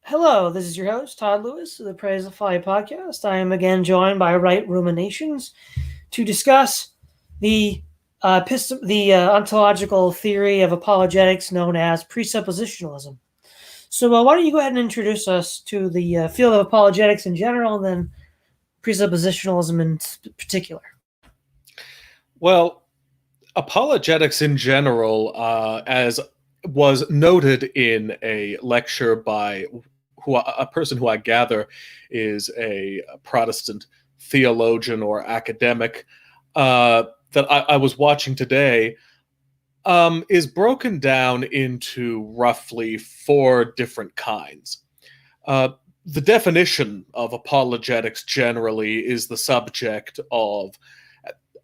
Hello, this is your host, Todd Lewis of the Presuppositionalism podcast. I am again joined by Right Ruminations to discuss the ontological theory of apologetics known as presuppositionalism. So, why don't you go ahead and introduce us to the field of apologetics in general, and then presuppositionalism in particular? Well, apologetics in general, as was noted in a lecture by a person who I gather is a Protestant theologian or academic that I was watching today, is broken down into roughly four different kinds. The definition of apologetics generally is the subject of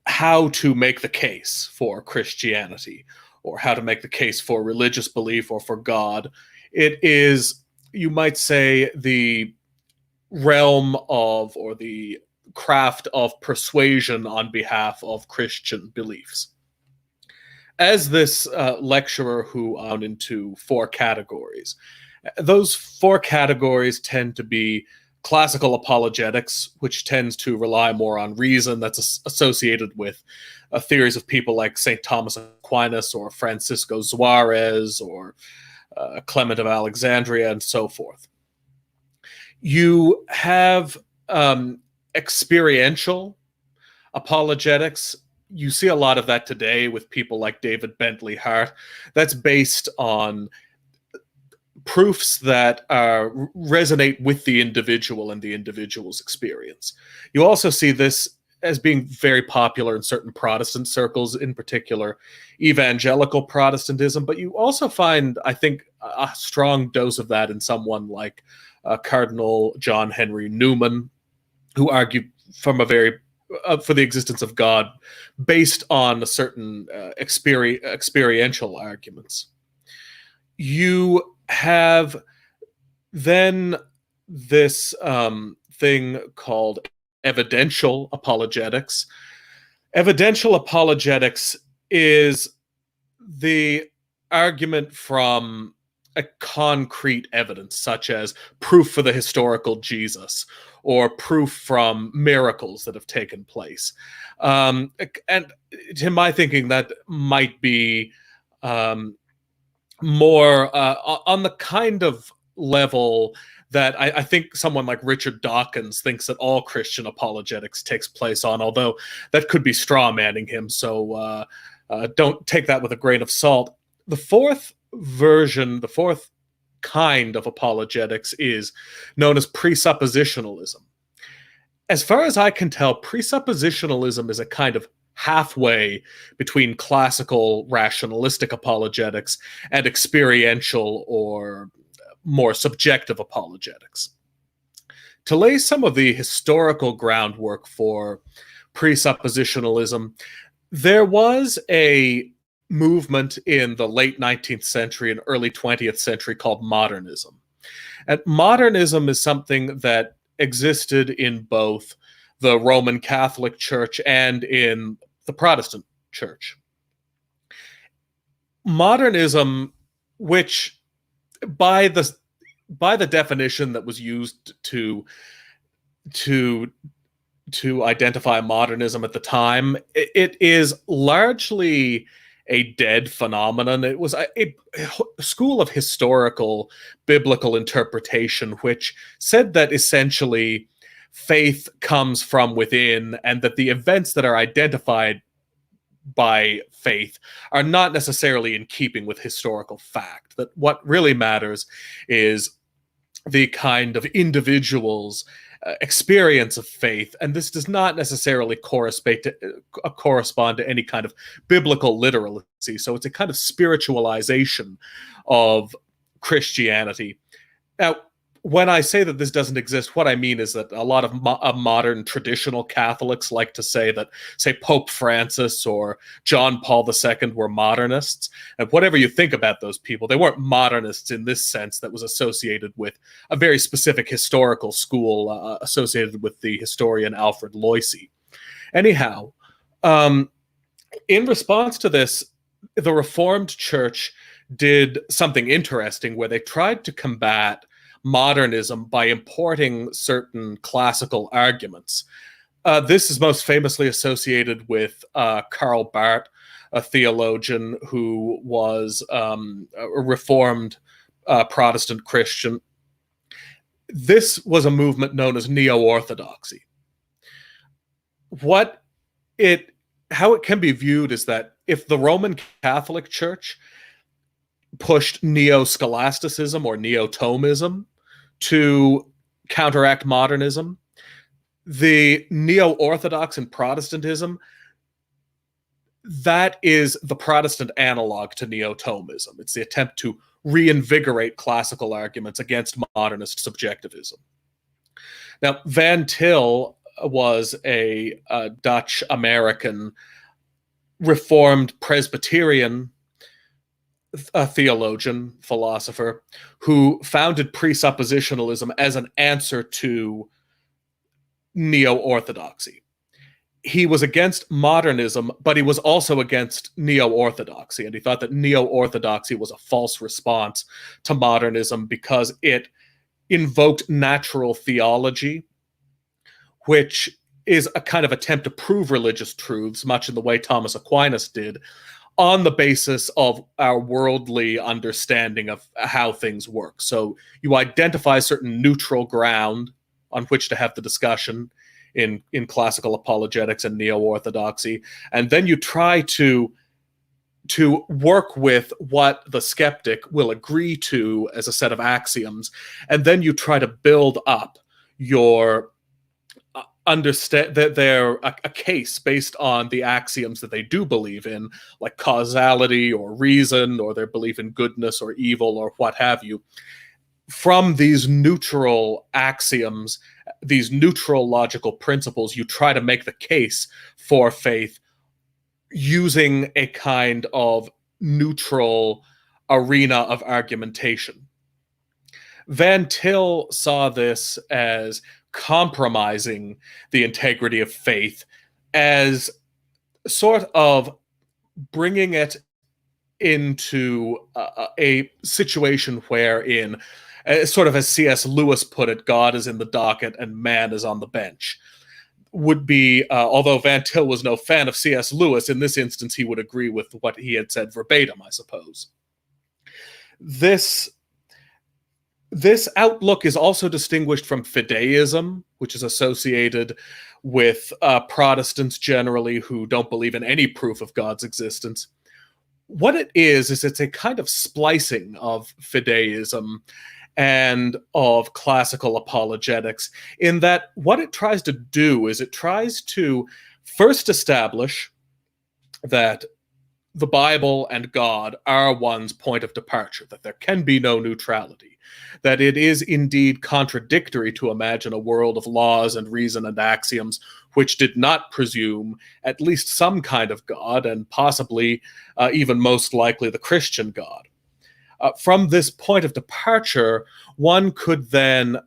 how to make the case for Christianity, or how to make the case for religious belief or for God. It is, you might say, the realm of, or the craft of persuasion on behalf of Christian beliefs. As this lecturer who went into four categories, those four categories tend to be classical apologetics, which tends to rely more on reason, that's associated with theories of people like St. Thomas Aquinas or Francisco Suarez or Clement of Alexandria and so forth. You have experiential apologetics. You see a lot of that today with people like David Bentley Hart. That's based on proofs that resonate with the individual and the individual's experience. You also see this as being very popular in certain Protestant circles, in particular evangelical Protestantism, but you also find, I think, a strong dose of that in someone like Cardinal John Henry Newman, who argued from a very for the existence of God based on a certain experiential arguments. You have then this thing called evidential apologetics. Evidential apologetics is the argument from a concrete evidence, such as proof for the historical Jesus, or proof from miracles that have taken place. And to my thinking, that might be more on the kind of level that I think someone like Richard Dawkins thinks that all Christian apologetics takes place on, although that could be straw manning him, so don't take that with a grain of salt. The fourth kind of apologetics is known as presuppositionalism. As far as I can tell, presuppositionalism is a kind of halfway between classical rationalistic apologetics and experiential or more subjective apologetics. To lay some of the historical groundwork for presuppositionalism, there was a movement in the late 19th century and early 20th century called modernism. And modernism is something that existed in both the Roman Catholic Church and in the Protestant Church. Modernism, which by the definition that was used to identify modernism at the time, it is largely a dead phenomenon. It was a school of historical biblical interpretation which said that essentially faith comes from within, and that the events that are identified by faith are not necessarily in keeping with historical fact. That what really matters is the kind of individual's experience of faith, and this does not necessarily correspond to any kind of biblical literalcy. So it's a kind of spiritualization of Christianity. Now, when I say that this doesn't exist, what I mean is that a lot of modern traditional Catholics like to say that, say, Pope Francis or John Paul II were modernists. And whatever you think about those people, they weren't modernists in this sense that was associated with a very specific historical school associated with the historian Alfred Loisy. Anyhow, in response to this, the Reformed Church did something interesting where they tried to combat modernism by importing certain classical arguments. This is most famously associated with Karl Barth, a theologian who was a Reformed Protestant Christian. This was a movement known as neo-orthodoxy. How it can be viewed is that if the Roman Catholic Church pushed neo-scholasticism or neo-Thomism to counteract modernism, the neo-Orthodox and Protestantism, that is the Protestant analog to neo-Thomism. It's the attempt to reinvigorate classical arguments against modernist subjectivism. Now, Van Til was a Dutch-American Reformed Presbyterian theologian, philosopher, who founded presuppositionalism as an answer to neo-orthodoxy. He was against modernism, but he was also against neo-orthodoxy, and he thought that neo-orthodoxy was a false response to modernism because it invoked natural theology, which is a kind of attempt to prove religious truths, much in the way Thomas Aquinas did, on the basis of our worldly understanding of how things work. So you identify certain neutral ground on which to have the discussion in classical apologetics and neo-orthodoxy, and then you try to work with what the skeptic will agree to as a set of axioms, and then you try to build up your understand that they're a case based on the axioms that they do believe in, like causality or reason, or their belief in goodness or evil or what have you. From these neutral axioms, these neutral logical principles, you try to make the case for faith using a kind of neutral arena of argumentation. Van Til saw this as compromising the integrity of faith, as sort of bringing it into a situation wherein, sort of as C.S. Lewis put it, God is in the docket and man is on the bench. Would be, although Van Til was no fan of C.S. Lewis, in this instance he would agree with what he had said verbatim, I suppose. This outlook is also distinguished from fideism, which is associated with Protestants generally who don't believe in any proof of God's existence. What it is it's a kind of splicing of fideism and of classical apologetics, in that what it tries to do is it tries to first establish that the Bible and God are one's point of departure, that there can be no neutrality, that it is indeed contradictory to imagine a world of laws and reason and axioms which did not presume at least some kind of God, and possibly even most likely the Christian God. From this point of departure, one could then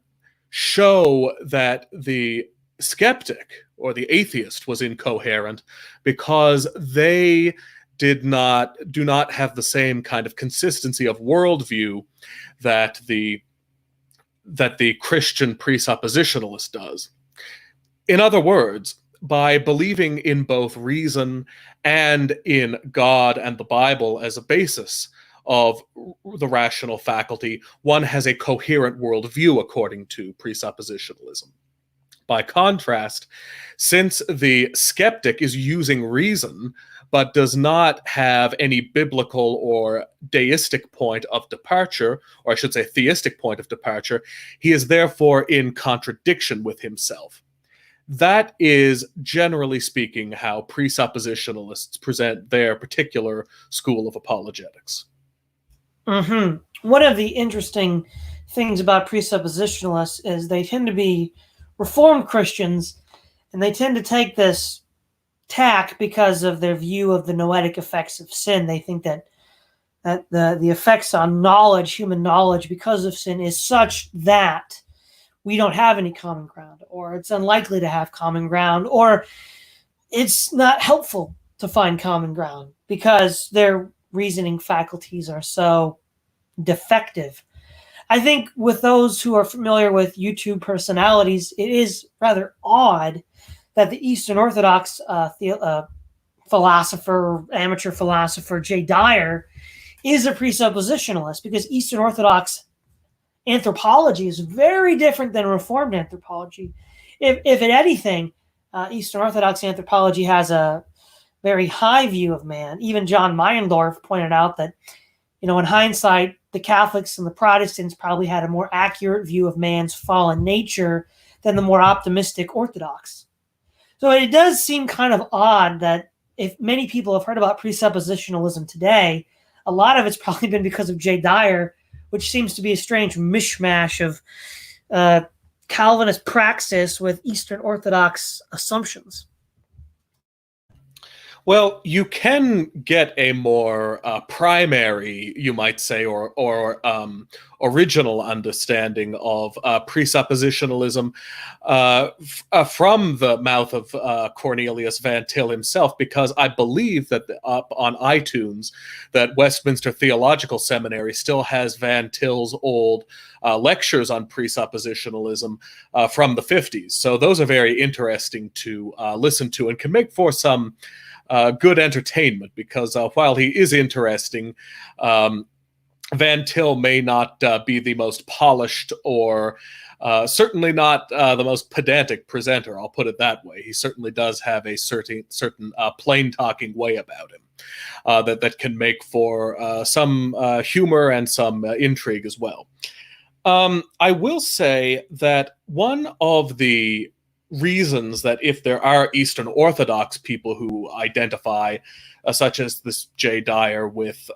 show that the skeptic or the atheist was incoherent because they do not have the same kind of consistency of worldview that the Christian presuppositionalist does. In other words, by believing in both reason and in God and the Bible as a basis of the rational faculty, one has a coherent worldview according to presuppositionalism. By contrast, since the skeptic is using reason but does not have any biblical or deistic point of departure, or I should say theistic point of departure, he is therefore in contradiction with himself. That is, generally speaking, how presuppositionalists present their particular school of apologetics. Mm-hmm. One of the interesting things about presuppositionalists is they tend to be Reformed Christians, and they tend to take this tack because of their view of the noetic effects of sin. They think that the effects on knowledge, human knowledge, because of sin is such that we don't have any common ground, or it's unlikely to have common ground, or it's not helpful to find common ground because their reasoning faculties are so defective. I think with those who are familiar with YouTube personalities, it is rather odd that the Eastern Orthodox philosopher, amateur philosopher, Jay Dyer, is a presuppositionalist, because Eastern Orthodox anthropology is very different than Reformed anthropology. If at anything, Eastern Orthodox anthropology has a very high view of man. Even John Meyendorff pointed out that, in hindsight, the Catholics and the Protestants probably had a more accurate view of man's fallen nature than the more optimistic Orthodox. So it does seem kind of odd that if many people have heard about presuppositionalism today, a lot of it's probably been because of Jay Dyer, which seems to be a strange mishmash of Calvinist praxis with Eastern Orthodox assumptions. Well, you can get a more primary, you might say, or original understanding of presuppositionalism from the mouth of Cornelius Van Til himself, because I believe that up on iTunes, that Westminster Theological Seminary still has Van Til's old lectures on presuppositionalism from the 50s. So those are very interesting to listen to, and can make for some good entertainment, because while he is interesting, Van Til may not be the most polished or certainly not the most pedantic presenter. I'll put it that way. He certainly does have a certain plain-talking way about him that can make for some humor and some intrigue as well. I will say that one of the reasons that if there are Eastern Orthodox people who identify, such as this Jay Dyer, with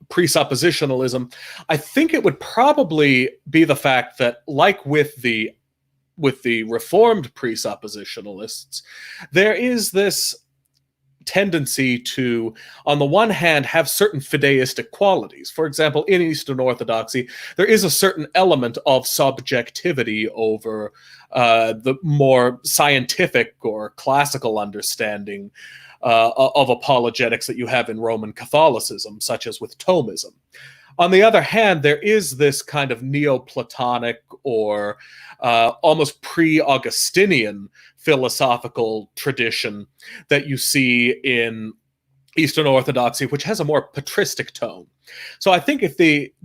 presuppositionalism, I think it would probably be the fact that, like with the Reformed presuppositionalists, there is this tendency to, on the one hand, have certain fideistic qualities. For example, in Eastern Orthodoxy, there is a certain element of subjectivity over the more scientific or classical understanding of apologetics that you have in Roman Catholicism, such as with Thomism. On the other hand, there is this kind of Neoplatonic or almost pre-Augustinian philosophical tradition that you see in Eastern Orthodoxy, which has a more patristic tone. So I think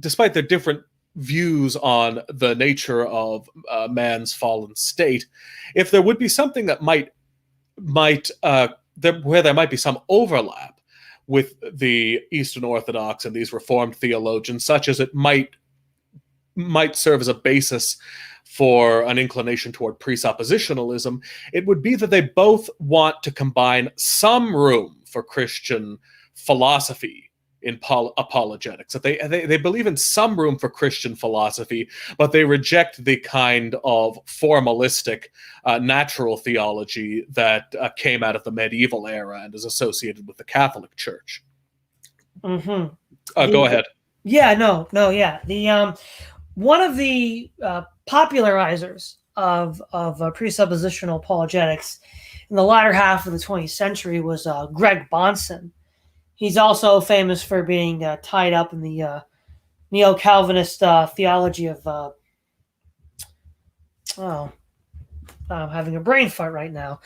despite their different views on the nature of man's fallen state, if there would be something that where there might be some overlap with the Eastern Orthodox and these Reformed theologians, such as it might serve as a basis for an inclination toward presuppositionalism, it would be that they both want to combine some room for Christian philosophy in apologetics. That they believe in some room for Christian philosophy, but they reject the kind of formalistic natural theology that came out of the medieval era and is associated with the Catholic Church. Mm-hmm. Go ahead. Yeah, no, yeah. The one of the popularizers of presuppositional apologetics in the latter half of the 20th century was Greg Bahnsen. He's also famous for being tied up in the neo-Calvinist theology of I'm having a brain fart right now,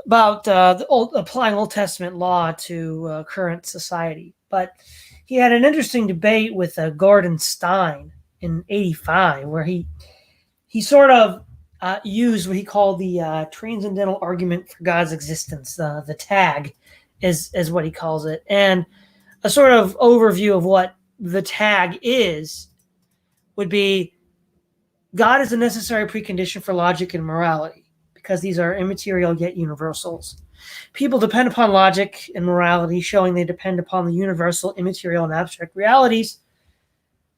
about applying Old Testament law to current society. But he had an interesting debate with Gordon Stein in '85, where he sort of used what he called the transcendental argument for God's existence, the tag, is what he calls it. And a sort of overview of what the tag is would be: God is a necessary precondition for logic and morality, because these are immaterial yet universals. People depend upon logic and morality, showing they depend upon the universal, immaterial, and abstract realities,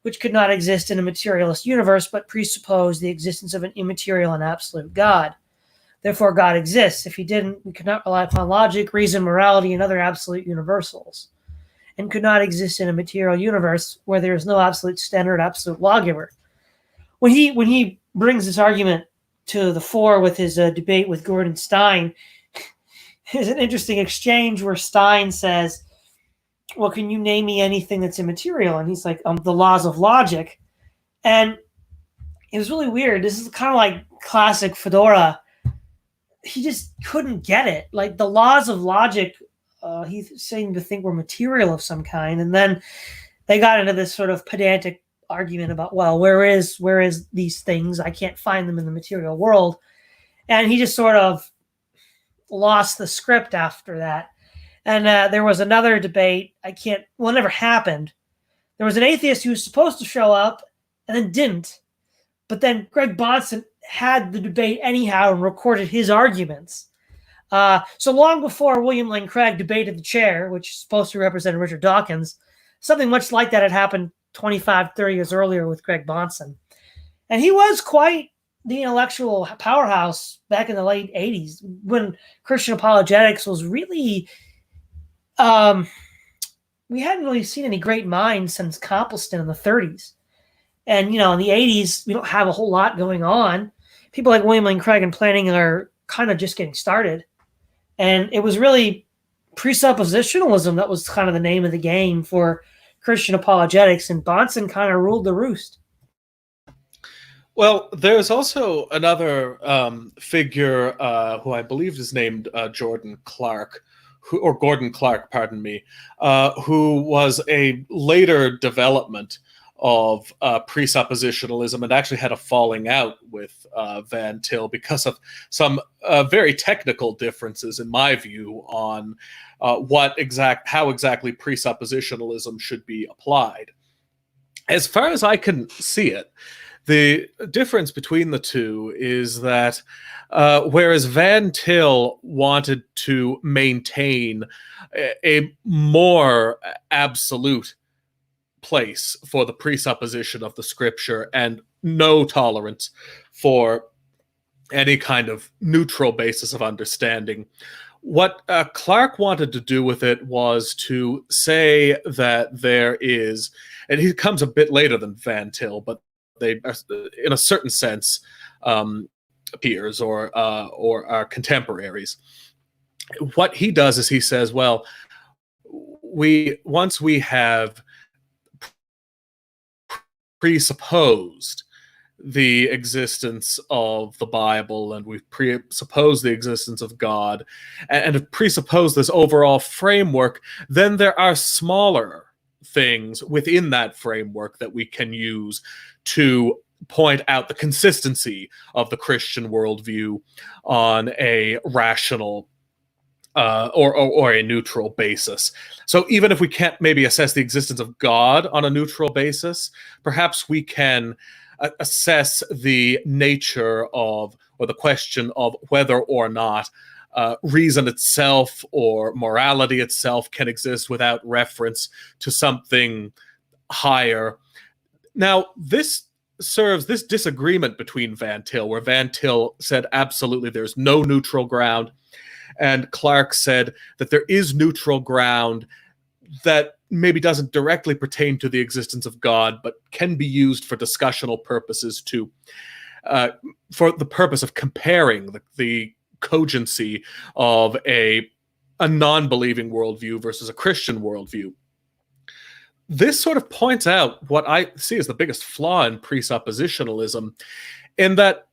which could not exist in a materialist universe, but presuppose the existence of an immaterial and absolute God. Therefore, God exists. If he didn't, we could not rely upon logic, reason, morality, and other absolute universals, and could not exist in a material universe where there is no absolute standard, absolute lawgiver. When he brings this argument to the fore with his debate with Gordon Stein, there's an interesting exchange where Stein says, well, can you name me anything that's immaterial? And he's like, the laws of logic. And it was really weird. This is kind of like classic Fedora. He just couldn't get it. Like the laws of logic, he seemed to think were material of some kind. And then they got into this sort of pedantic argument about, well, where is these things? I can't find them in the material world. And he just sort of lost the script after that. And there was another debate. It never happened. There was an atheist who was supposed to show up and then didn't. But then Greg Bahnsen had the debate anyhow and recorded his arguments. So long before William Lane Craig debated the chair, which is supposed to represent Richard Dawkins, something much like that had happened 25, 30 years earlier with Greg Bahnsen. And he was quite the intellectual powerhouse back in the late 80s when Christian apologetics was really... we hadn't really seen any great minds since Copleston in the 30s. And, in the 80s, we don't have a whole lot going on. People like William Lane Craig and Planning are kind of just getting started. And it was really presuppositionalism that was kind of the name of the game for Christian apologetics, and Bahnsen kind of ruled the roost. Well, there's also another figure who I believe is named Gordon Clark, pardon me, who was a later development of presuppositionalism and actually had a falling out with Van Til because of some very technical differences, in my view, on how exactly presuppositionalism should be applied. As far as I can see it, the difference between the two is that whereas Van Til wanted to maintain a more absolute place for the presupposition of the scripture and no tolerance for any kind of neutral basis of understanding, what Clark wanted to do with it was to say that there is, and he comes a bit later than Van Til, but they are, in a certain sense, peers or are contemporaries. What he does is he says, well, once we have presupposed the existence of the Bible and we've presupposed the existence of God and have presupposed this overall framework, then there are smaller things within that framework that we can use to point out the consistency of the Christian worldview on a rational or a neutral basis. So even if we can't maybe assess the existence of God on a neutral basis, perhaps we can assess the nature of, or the question of whether or not reason itself or morality itself can exist without reference to something higher. Now, this disagreement between Van Til, where Van Til said absolutely there's no neutral ground, and Clark said that there is neutral ground that maybe doesn't directly pertain to the existence of God, but can be used for discussional purposes for the purpose of comparing the cogency of a non-believing worldview versus a Christian worldview. This sort of points out what I see as the biggest flaw in presuppositionalism, in that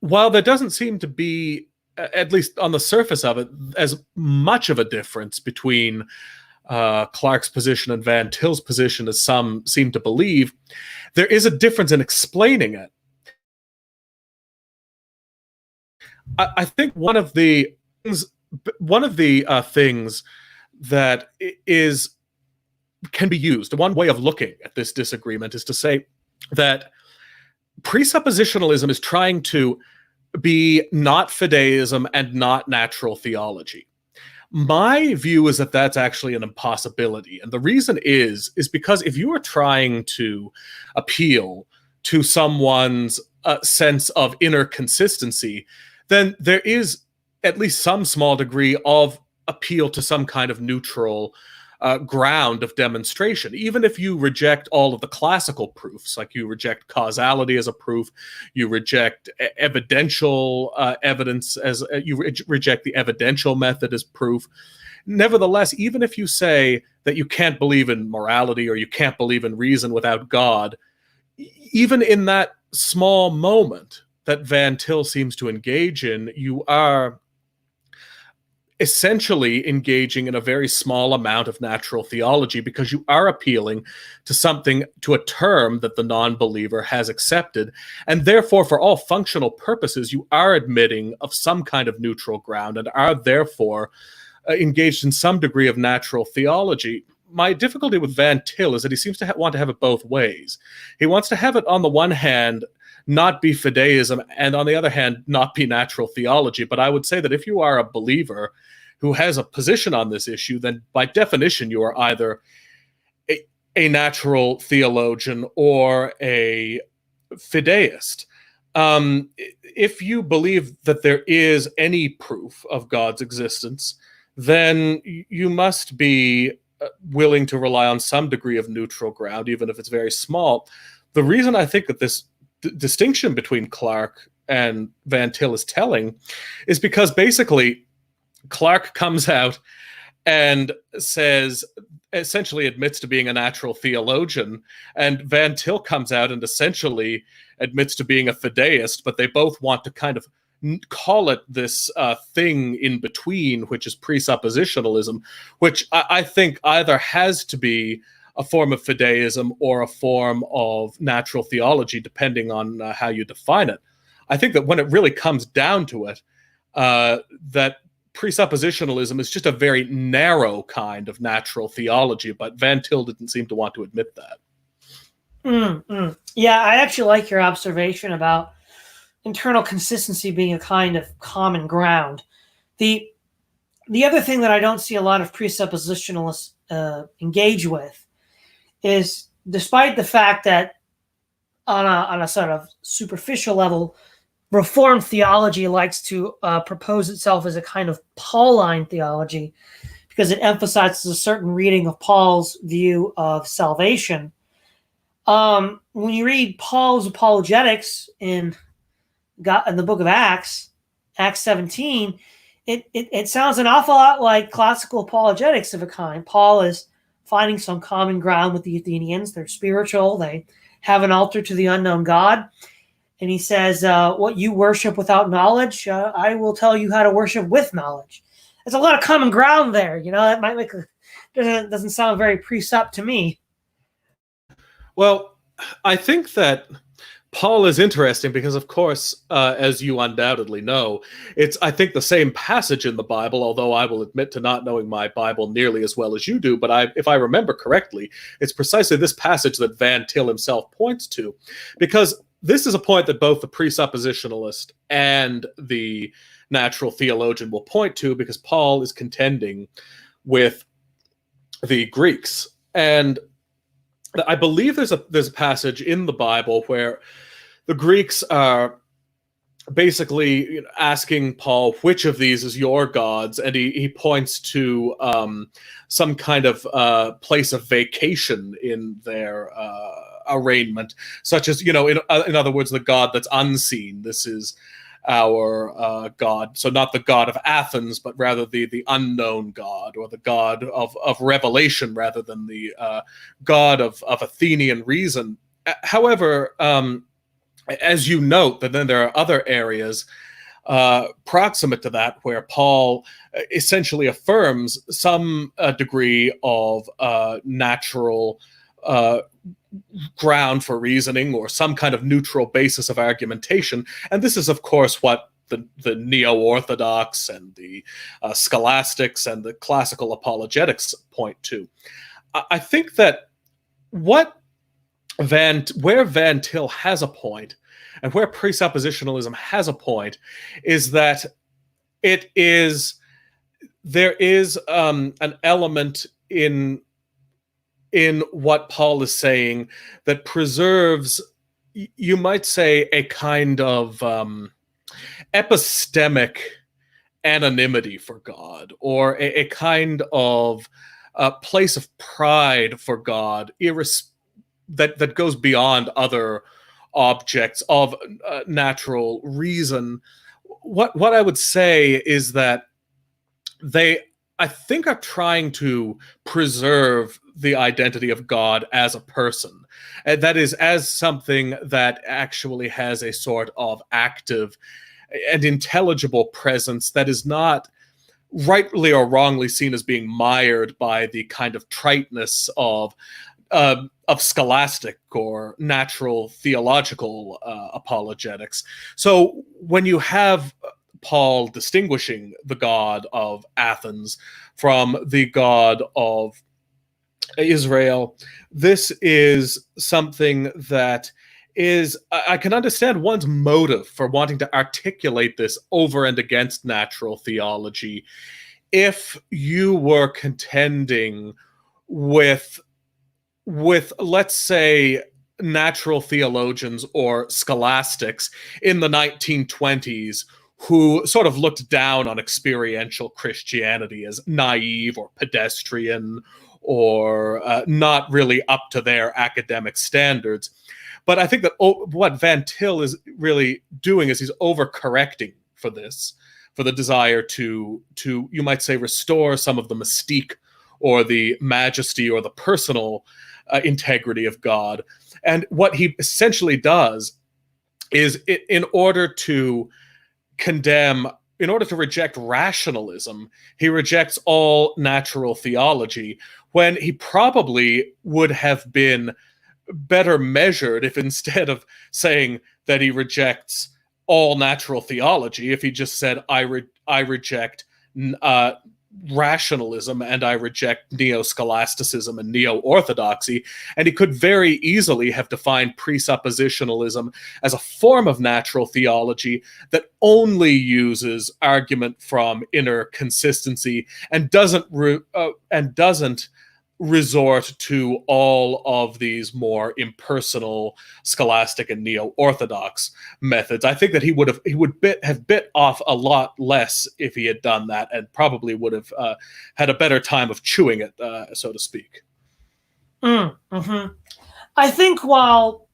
while there doesn't seem to be, at least on the surface of it, as much of a difference between Clark's position and Van Til's position as some seem to believe, there is a difference in explaining it. I think one of the things that can be used, one way of looking at this disagreement is to say that presuppositionalism is trying to be not fideism and not natural theology. My view is that that's actually an impossibility. And the reason is because if you are trying to appeal to someone's sense of inner consistency, then there is at least some small degree of appeal to some kind of neutral ground of demonstration. Even if you reject all of the classical proofs, like you reject causality as a proof, you reject evidential evidence as reject the evidential method as proof. Nevertheless, even if you say that you can't believe in morality or you can't believe in reason without God, even in that small moment that Van Til seems to engage in, you are essentially engaging in a very small amount of natural theology, because you are appealing to something, to a term that the non-believer has accepted, and therefore for all functional purposes you are admitting of some kind of neutral ground and are therefore engaged in some degree of natural theology. My difficulty with Van Til is that he seems to want to have it both ways. He wants to have it, on the one hand, not be fideism, and on the other hand, not be natural theology. But I would say that if you are a believer who has a position on this issue, then by definition you are either a natural theologian or a fideist. If you believe that there is any proof of God's existence, then you must be willing to rely on some degree of neutral ground, even if it's very small. The reason I think that this distinction between Clarke and Van Til is telling is because basically Clarke comes out and says, essentially admits to being a natural theologian, and Van Til comes out and essentially admits to being a fideist, but they both want to kind of call it this thing in between, which is presuppositionalism, which I think either has to be a form of fideism or a form of natural theology, depending on how you define it. I think that when it really comes down to it, that presuppositionalism is just a very narrow kind of natural theology, but Van Til didn't seem to want to admit that. Yeah, I actually like your observation about internal consistency being a kind of common ground. The other thing that I don't see a lot of presuppositionalists engage with is, despite the fact that on a sort of superficial level, Reformed theology likes to propose itself as a kind of Pauline theology because it emphasizes a certain reading of Paul's view of salvation. When you read Paul's apologetics in the book of Acts 17, it sounds an awful lot like classical apologetics of a kind. Paul is finding some common ground with the Athenians. They're spiritual. They have an altar to the unknown God. And he says, what you worship without knowledge, I will tell you how to worship with knowledge. There's a lot of common ground there. You know, that might make doesn't sound very precept to me. Well, I think that Paul is interesting because, of course, as you undoubtedly know, it's, I think, the same passage in the Bible, although I will admit to not knowing my Bible nearly as well as you do. But if I remember correctly, it's precisely this passage that Van Til himself points to, because this is a point that both the presuppositionalist and the natural theologian will point to, because Paul is contending with the Greeks. And I believe there's a passage in the Bible where the Greeks are basically asking Paul, which of these is your gods? And he points to some kind of place of vacation in their arraignment, such as, in other words, the god that's unseen. This is our God. So not the God of Athens, but rather the unknown God, or the God of revelation, rather than the God of Athenian reason. However, as you note, that then there are other areas proximate to that where Paul essentially affirms some degree of natural ground for reasoning, or some kind of neutral basis of argumentation. And this is, of course, what the neo-orthodox and the scholastics and the classical apologetics point to. I think that where Van Til has a point, and where presuppositionalism has a point, is that there is an element in what Paul is saying that preserves, you might say, a kind of epistemic anonymity for God, or a kind of place of pride for God, that goes beyond other objects of natural reason. What I would say is that they, I think, are trying to preserve the identity of God as a person. And that is, as something that actually has a sort of active and intelligible presence that is not rightly or wrongly seen as being mired by the kind of triteness of scholastic or natural theological apologetics. So when you have Paul distinguishing the God of Athens from the God of Israel, this is something that is, I can understand one's motive for wanting to articulate this over and against natural theology if you were contending with let's say, natural theologians or scholastics in the 1920s who sort of looked down on experiential Christianity as naive or pedestrian or not really up to their academic standards. But I think that what Van Til is really doing is he's overcorrecting for this, for the desire to you might say, restore some of the mystique or the majesty or the personal integrity of God. And what he essentially does is, in order to reject rationalism, he rejects all natural theology, when he probably would have been better measured if, instead of saying that he rejects all natural theology, if he just said, I reject rationalism and I reject neo-scholasticism and neo-orthodoxy. And he could very easily have defined presuppositionalism as a form of natural theology that only uses argument from inner consistency and doesn't resort to all of these more impersonal scholastic and neo-orthodox methods. I think that he would have bit off a lot less if he had done that, and probably would have had a better time of chewing it, so to speak. Mm-hmm. I think while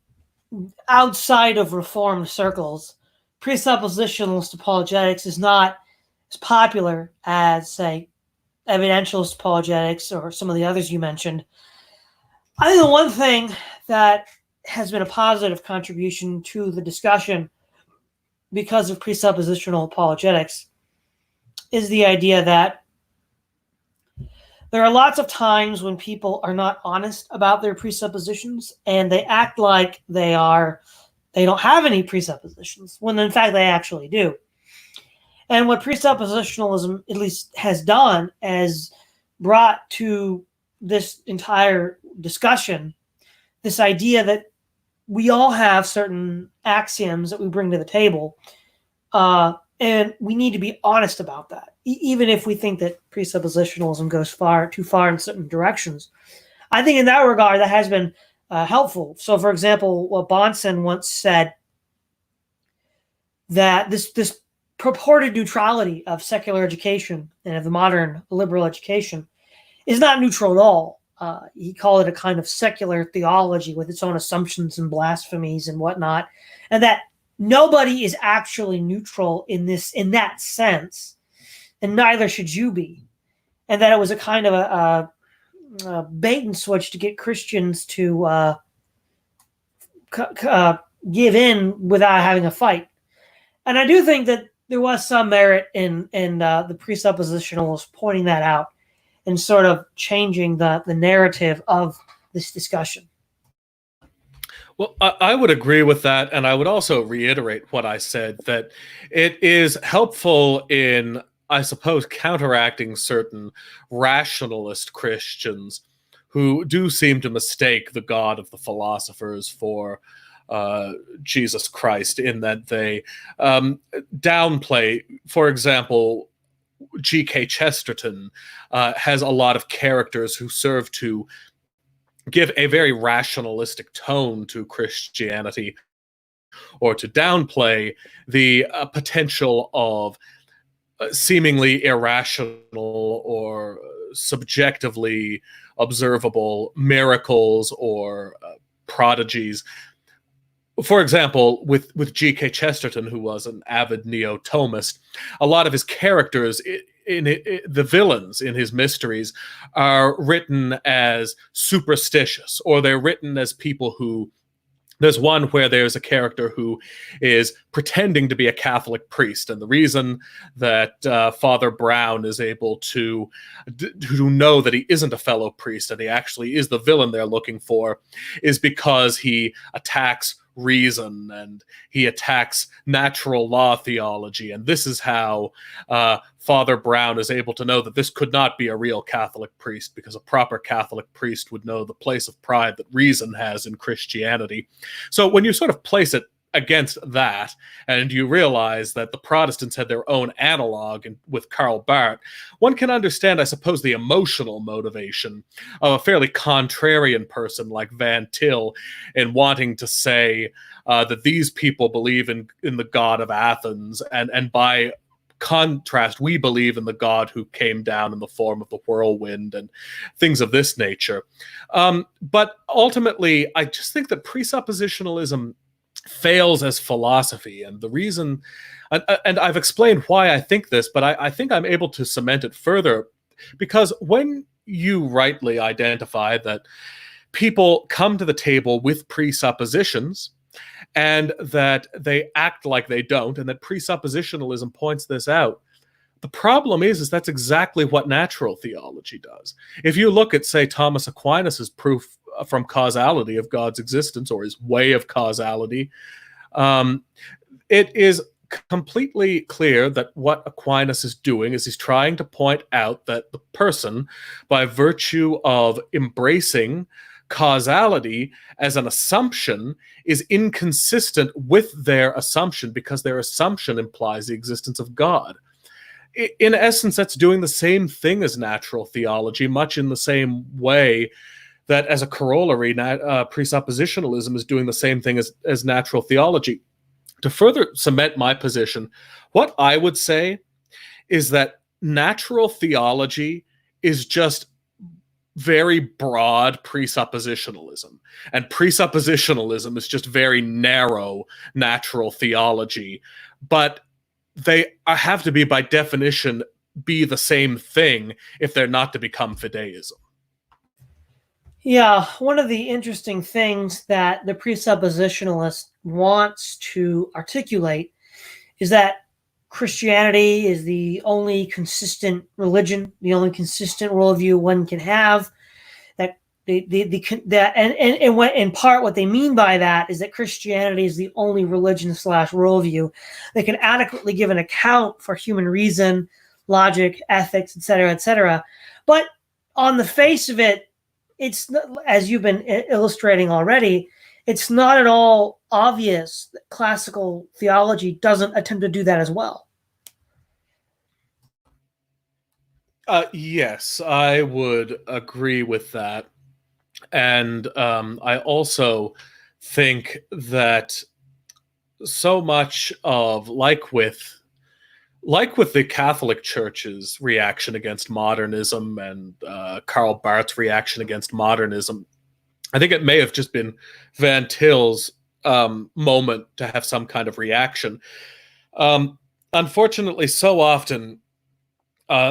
outside of Reformed circles, presuppositionalist apologetics is not as popular as, say, evidentialist apologetics or some of the others you mentioned, I think the one thing that has been a positive contribution to the discussion because of presuppositional apologetics is the idea that there are lots of times when people are not honest about their presuppositions and they act like they don't have any presuppositions, when in fact they actually do. And what presuppositionalism at least has done is brought to this entire discussion this idea that we all have certain axioms that we bring to the table, and we need to be honest about that, even if we think that presuppositionalism goes too far in certain directions. I think in that regard, that has been helpful. So, for example, what Bahnsen once said, that this purported neutrality of secular education and of the modern liberal education is not neutral at all. He called it a kind of secular theology with its own assumptions and blasphemies and whatnot, and that nobody is actually neutral in that sense, and neither should you be, and that it was a kind of a bait and switch to get Christians to give in without having a fight. And I do think that there was some merit in the presuppositionalists pointing that out and sort of changing the narrative of this discussion. Well, I would agree with that, and I would also reiterate what I said, that it is helpful in, I suppose, counteracting certain rationalist Christians who do seem to mistake the God of the philosophers for Jesus Christ, in that they downplay, for example, G.K. Chesterton has a lot of characters who serve to give a very rationalistic tone to Christianity, or to downplay the potential of seemingly irrational or subjectively observable miracles or prodigies. For example, with G.K. Chesterton, who was an avid neo-Thomist, a lot of his characters the villains in his mysteries are written as superstitious, or they're written as people who, there's one where there's a character who is pretending to be a Catholic priest, and the reason that Father Brown is able to know that he isn't a fellow priest and he actually is the villain they're looking for is because he attacks reason and he attacks natural law theology, and this is how Father Brown is able to know that this could not be a real Catholic priest, because a proper Catholic priest would know the place of pride that reason has in Christianity. So when you sort of place it against that, and you realize that the Protestants had their own analog with Karl Barth, one can understand, I suppose, the emotional motivation of a fairly contrarian person like Van Til in wanting to say that these people believe in the God of Athens, and by contrast, we believe in the God who came down in the form of the whirlwind and things of this nature. But ultimately, I just think that presuppositionalism fails as philosophy, and the reason, and I've explained why I think this, but I think I'm able to cement it further, because when you rightly identify that people come to the table with presuppositions and that they act like they don't, and that presuppositionalism points this out, the problem is that's exactly what natural theology does. If you look at, say, Thomas Aquinas's proof from causality of God's existence, or his way of causality, it is completely clear that what Aquinas is doing is he's trying to point out that the person, by virtue of embracing causality as an assumption, is inconsistent with their assumption, because their assumption implies the existence of God. In essence, that's doing the same thing as natural theology, much in the same way that, as a corollary, presuppositionalism is doing the same thing as natural theology. To further cement my position, what I would say is that natural theology is just very broad presuppositionalism, and presuppositionalism is just very narrow natural theology, but they have to be, by definition, be the same thing if they're not to become fideism. Yeah, one of the interesting things that the presuppositionalist wants to articulate is that Christianity is the only consistent religion, the only consistent worldview one can have. That in part what they mean by that is that Christianity is the only religion / worldview that can adequately give an account for human reason, logic, ethics, etc., etc. But on the face of it, it's, as you've been illustrating already, it's not at all obvious that classical theology doesn't attempt to do that as well. Yes, I would agree with that. And I also think that so much of, like with the Catholic Church's reaction against modernism and Karl Barth's reaction against modernism, I think it may have just been Van Til's moment to have some kind of reaction. Unfortunately, so often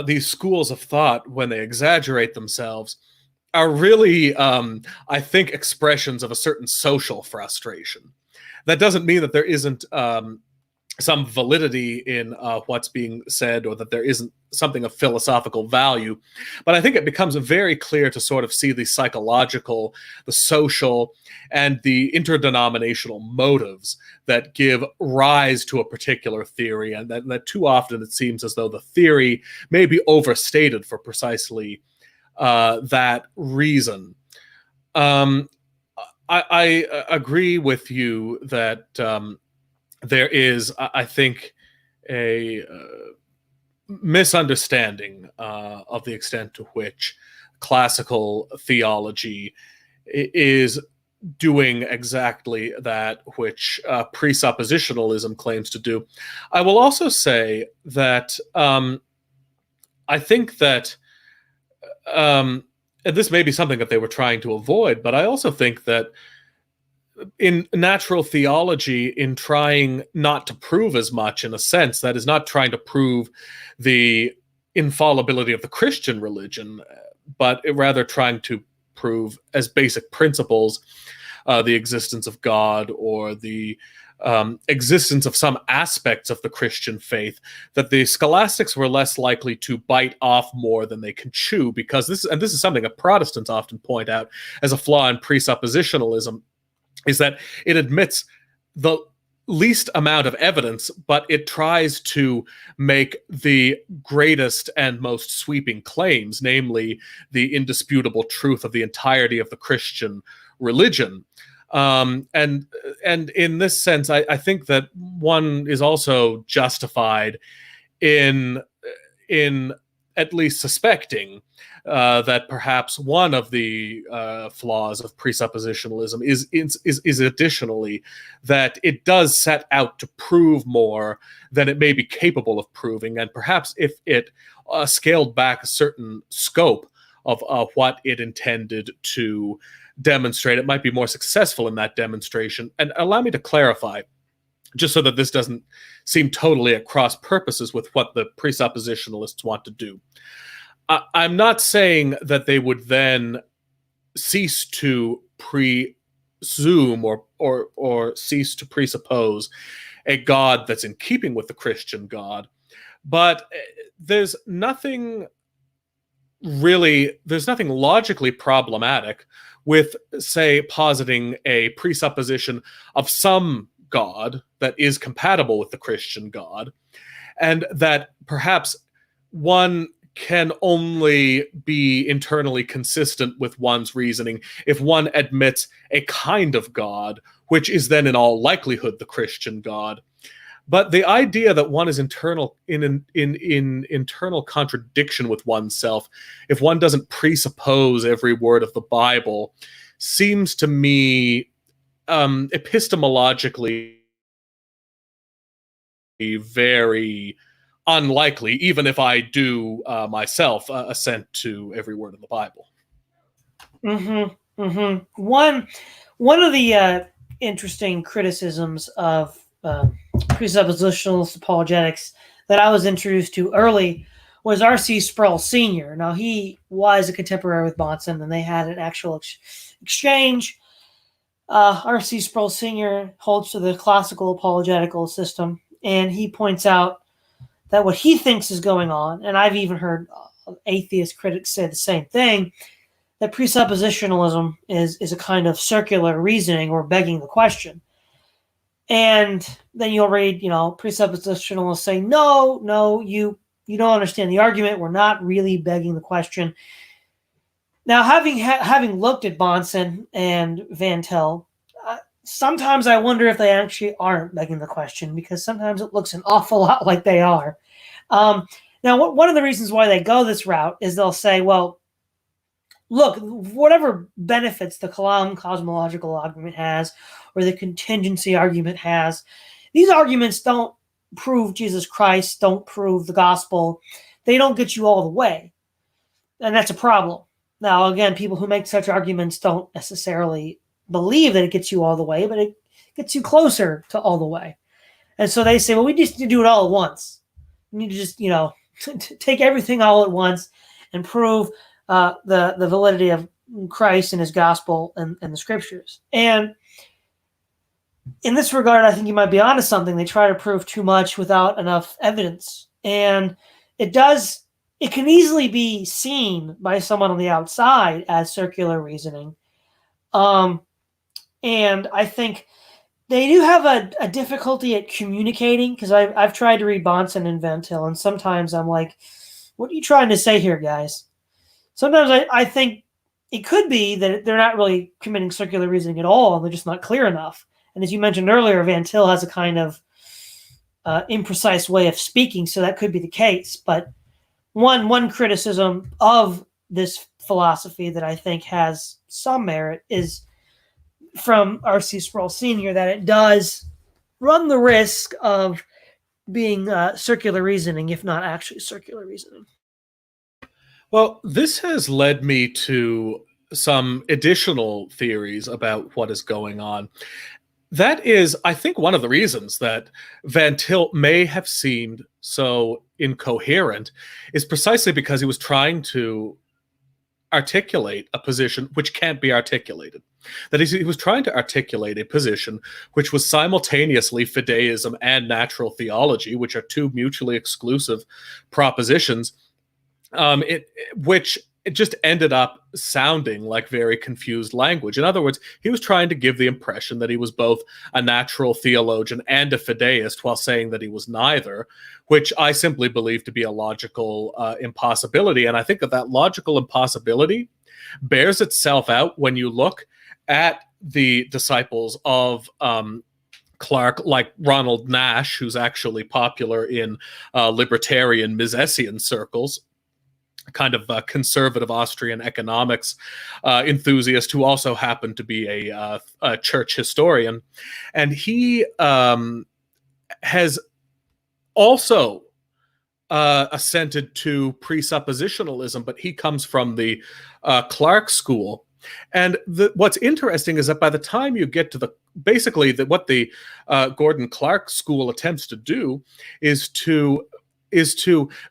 these schools of thought, when they exaggerate themselves, are really, I think, expressions of a certain social frustration. That doesn't mean that there isn't some validity in what's being said, or that there isn't something of philosophical value. But I think it becomes very clear to sort of see the psychological, the social, and the interdenominational motives that give rise to a particular theory, and that too often it seems as though the theory may be overstated for precisely that reason. I agree with you that there is, I think, a misunderstanding of the extent to which classical theology is doing exactly that which presuppositionalism claims to do. I will also say that I think that and this may be something that they were trying to avoid, but I also think that in natural theology, in trying not to prove as much, in a sense, that is not trying to prove the infallibility of the Christian religion, but rather trying to prove as basic principles the existence of God, or the existence of some aspects of the Christian faith, that the scholastics were less likely to bite off more than they can chew, because this is something that Protestants often point out as a flaw in presuppositionalism, is that it admits the least amount of evidence, but it tries to make the greatest and most sweeping claims, namely the indisputable truth of the entirety of the Christian religion. And in this sense, I think that one is also justified in at least suspecting that perhaps one of the flaws of presuppositionalism is additionally that it does set out to prove more than it may be capable of proving, and perhaps if it scaled back a certain scope of what it intended to demonstrate, it might be more successful in that demonstration. And allow me to clarify, just so that this doesn't seem totally at cross purposes with what the presuppositionalists want to do. I'm not saying that they would then cease to presume or cease to presuppose a God that's in keeping with the Christian God, but there's nothing logically problematic with, say, positing a presupposition of some God that is compatible with the Christian God, and that perhaps one can only be internally consistent with one's reasoning if one admits a kind of God, which is then in all likelihood the Christian God. But the idea that one is in internal contradiction with oneself, if one doesn't presuppose every word of the Bible, seems to me epistemologically very unlikely, even if I do myself assent to every word in the Bible. One of the interesting criticisms of presuppositionalist apologetics that I was introduced to early was R.C. Sproul Sr. Now, he was a contemporary with Bahnsen, and they had an actual exchange. R.C. Sproul Sr. holds to the classical apologetical system, and he points out that what he thinks is going on, and I've even heard atheist critics say the same thing, that presuppositionalism is a kind of circular reasoning or begging the question. And then you'll read, presuppositionalists saying, no, you don't understand the argument. We're not really begging the question. Now, having looked at Bahnsen and Van Til, sometimes I wonder if they actually aren't begging the question, because sometimes it looks an awful lot like they are. Now, one of the reasons why they go this route is they'll say, well, look, whatever benefits the Kalam cosmological argument has, or the contingency argument has, these arguments don't prove Jesus Christ, don't prove the gospel. They don't get you all the way. And that's a problem. Now, again, people who make such arguments don't necessarily believe that it gets you all the way, but it gets you closer to all the way. And so they say, well, we just need to do it all at once. We need to just, take everything all at once and prove the validity of Christ and his gospel and the scriptures. And in this regard, I think you might be onto something. They try to prove too much without enough evidence. And it can easily be seen by someone on the outside as circular reasoning. And I think they do have a difficulty at communicating, because I've tried to read Bahnsen and Van Til, and sometimes I'm like, what are you trying to say here, guys? Sometimes I think it could be that they're not really committing circular reasoning at all, and they're just not clear enough. And as you mentioned earlier, Van Til has a kind of imprecise way of speaking, so that could be the case. But one criticism of this philosophy that I think has some merit is from R.C. Sproul Sr., that it does run the risk of being circular reasoning, if not actually circular reasoning. Well, this has led me to some additional theories about what is going on. That is, I think, one of the reasons that Van Til may have seemed so incoherent is precisely because he was trying to articulate a position which can't be articulated. That is, he was trying to articulate a position which was simultaneously fideism and natural theology, which are two mutually exclusive propositions, which it just ended up sounding like very confused language. In other words, he was trying to give the impression that he was both a natural theologian and a fideist while saying that he was neither, which I simply believe to be a logical impossibility. And I think that that logical impossibility bears itself out when you look at the disciples of Clarke, like Ronald Nash, who's actually popular in libertarian Misesian circles, kind of conservative Austrian economics enthusiast who also happened to be a church historian. And he has also assented to presuppositionalism, but he comes from the Clarke school. And what's interesting is that by the time you get to what the Gordon Clarke school attempts to do is to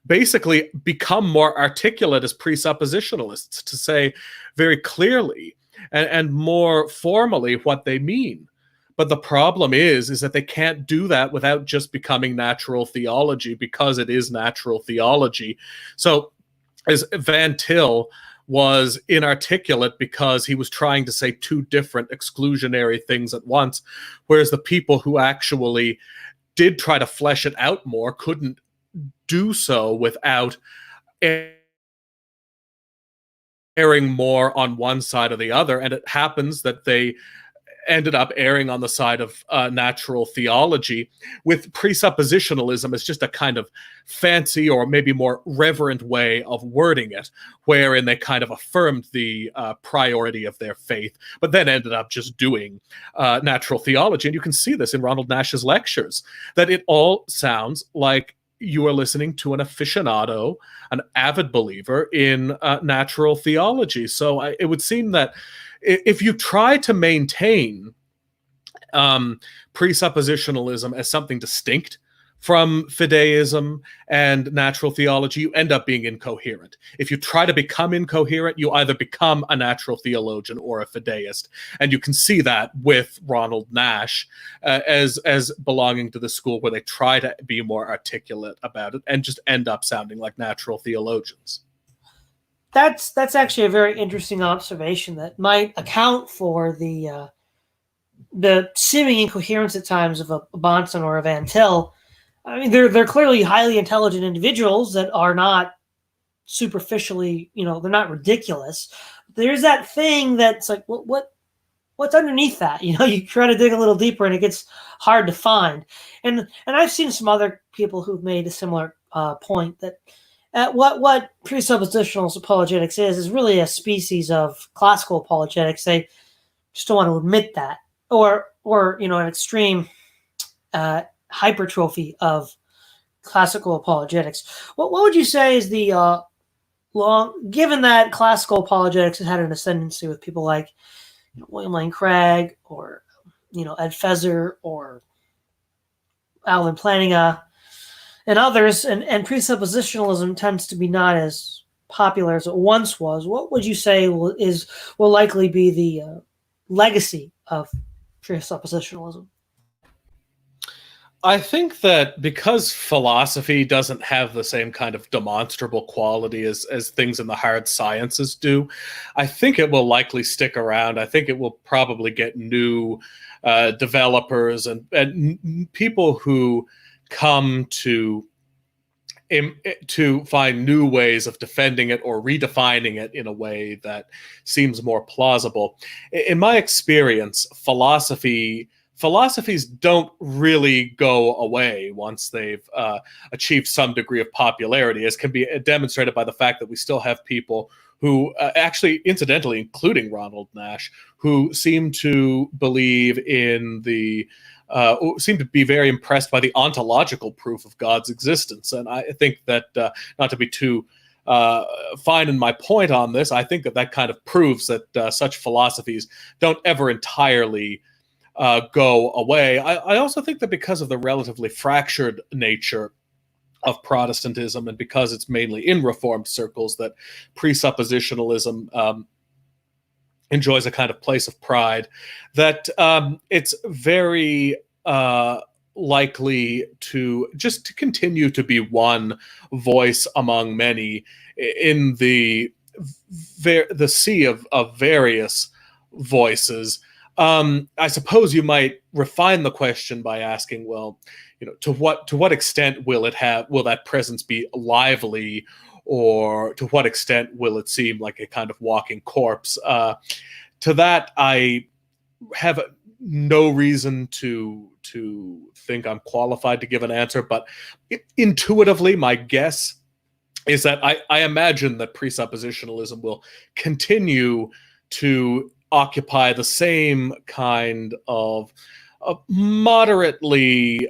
basically become more articulate as presuppositionalists, to say very clearly and more formally what they mean. But the problem is that they can't do that without just becoming natural theology, because it is natural theology. So as Van Til was inarticulate because he was trying to say two different exclusionary things at once, whereas the people who actually did try to flesh it out more couldn't do so without erring more on one side or the other. And it happens that they ended up erring on the side of natural theology, with presuppositionalism as just a kind of fancy or maybe more reverent way of wording it, wherein they kind of affirmed the priority of their faith, but then ended up just doing natural theology. And you can see this in Ronald Nash's lectures, that it all sounds like you are listening to an aficionado, an avid believer in natural theology. So it would seem that if you try to maintain presuppositionalism as something distinct from fideism and natural theology, you end up being incoherent. If you try to become incoherent, you either become a natural theologian or a fideist. And you can see that with Ronald Nash as belonging to the school where they try to be more articulate about it and just end up sounding like natural theologians. That's actually a very interesting observation that might account for the seeming incoherence at times of a Bahnsen or a Van Til. I mean, they're clearly highly intelligent individuals that are not superficially, they're not ridiculous. There's that thing that's like, what's underneath that? You try to dig a little deeper and it gets hard to find. And I've seen some other people who've made a similar point that what presuppositional apologetics is really a species of classical apologetics. They just don't want to admit that, or an extreme hypertrophy of classical apologetics. What would you say is the given that classical apologetics has had an ascendancy with people like William Lane Craig or Ed Feser or Alvin Plantinga and others, and presuppositionalism tends to be not as popular as it once was, what would you say will likely be the legacy of presuppositionalism? I think that because philosophy doesn't have the same kind of demonstrable quality as things in the hard sciences do, I think it will likely stick around. I think it will probably get new developers and people who come to find new ways of defending it or redefining it in a way that seems more plausible. In my experience, philosophies don't really go away once they've achieved some degree of popularity, as can be demonstrated by the fact that we still have people who actually, incidentally, including Ronald Nash, who seem to believe in seem to be very impressed by the ontological proof of God's existence. And I think that, not to be too fine in my point on this. I think that kind of proves that such philosophies don't ever entirely go away. I also think that because of the relatively fractured nature of Protestantism, and because it's mainly in Reformed circles, that presuppositionalism enjoys a kind of place of pride, that it's very likely to continue to be one voice among many in the sea of various voices. I suppose you might refine the question by asking, well, to what extent will that presence be lively, or to what extent will it seem like a kind of walking corpse? To that, I have no reason to think I'm qualified to give an answer, but intuitively, my guess is that I imagine that presuppositionalism will continue to occupy the same kind of a moderately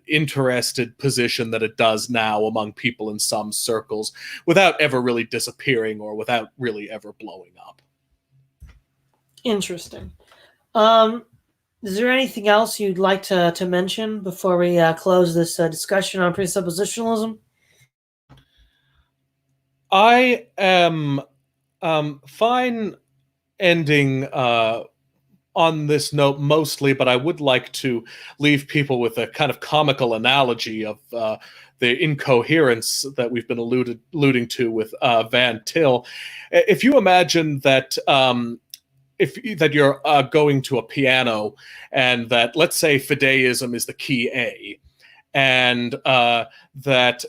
interested position that it does now among people in some circles, without ever really disappearing or without really ever blowing up. Interesting. Is there anything else you'd like to mention before we close this discussion on presuppositionalism? I am fine ending on this note mostly, but I would like to leave people with a kind of comical analogy of the incoherence that we've been alluding to with Van Til. If you imagine that that you're going to a piano, and that, let's say, fideism is the key A, and that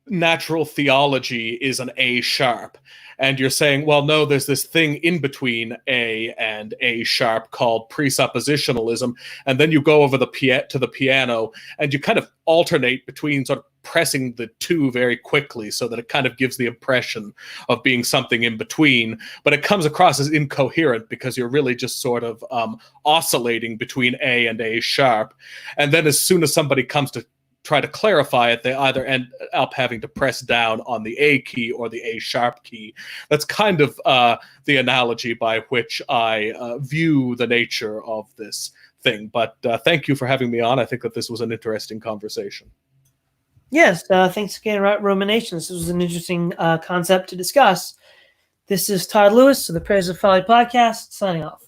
natural theology is an A sharp, and you're saying, well, no, there's this thing in between A and A sharp called presuppositionalism, and then you go over to the piano, and you kind of alternate between sort of pressing the two very quickly, so that it kind of gives the impression of being something in between, but it comes across as incoherent because you're really just sort of oscillating between A and A sharp. And then as soon as somebody comes to try to clarify it, they either end up having to press down on the A key or the A sharp key. That's kind of the analogy by which I view the nature of this thing. But thank you for having me on. I think that this was an interesting conversation. Yes, thanks again, Right Ruminations. This was an interesting concept to discuss. This is Todd Lewis of the Praise of Folly podcast, signing off.